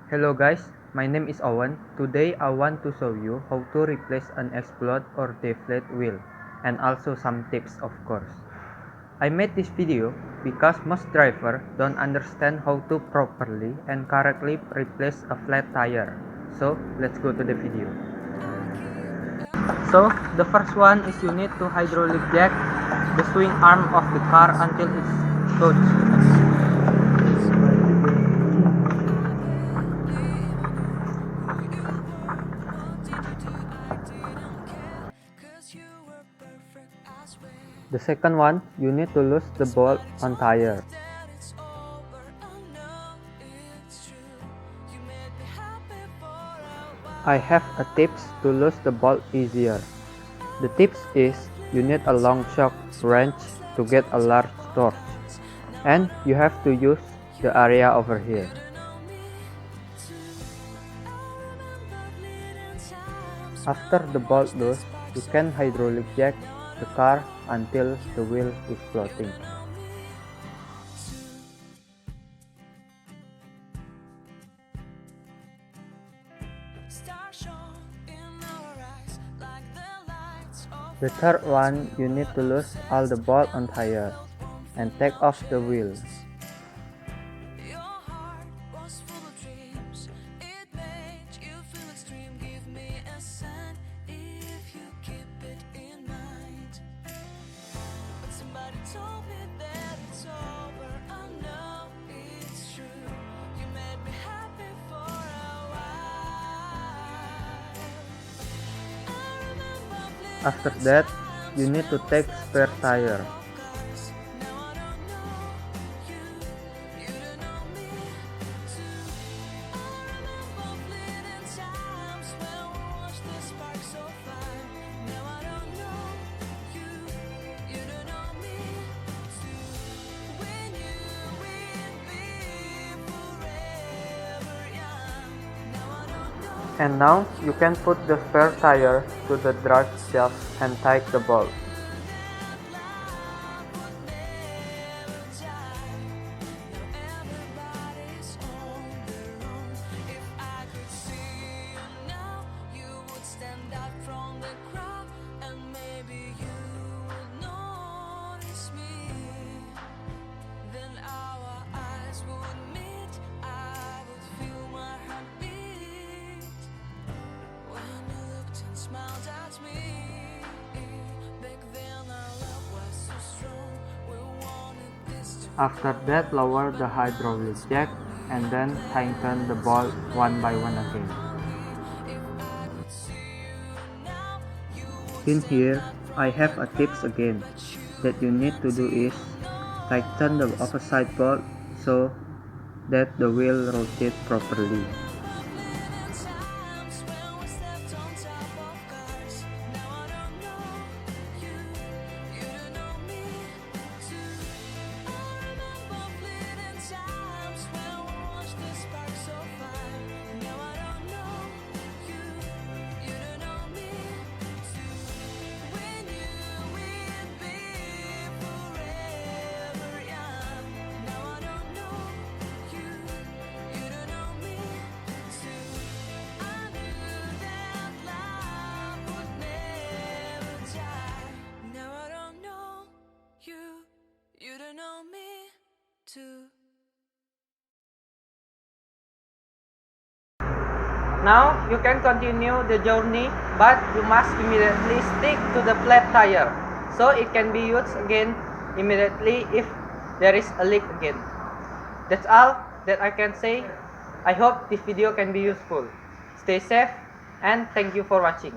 Hello guys, my name is Owen. Today I want to show you how to replace an explode or deflate wheel, and also some tips of course. I made this video because most drivers don't understand how to properly and correctly replace a flat tire. So let's go to the video. So the first one is you need to hydraulic jack the swing arm of the car until it's touched. The second one, you need to lose the bolt on tire. I have a tips to lose the bolt easier. The tips is you need a long shock wrench to get a large torch, and you have to use the area over here. After the bolt loose, you can hydraulic jack the car until the wheel is floating. The third one, you need to lose all the bolt on tire and take off the wheel. After that, you need to take spare tire. And now you can put the spare tire to the drive shaft and tighten the bolt. After that, lower the hydraulic jack and then tighten the bolt one by one again. In here, I have a tips again. That you need to do is tighten the opposite bolt so that the wheel rotates properly. Now you can continue the journey, but you must immediately stick to the flat tire, so it can be used again immediately if there is a leak again. That's all that I can say. I hope this video can be useful. Stay safe and thank you for watching.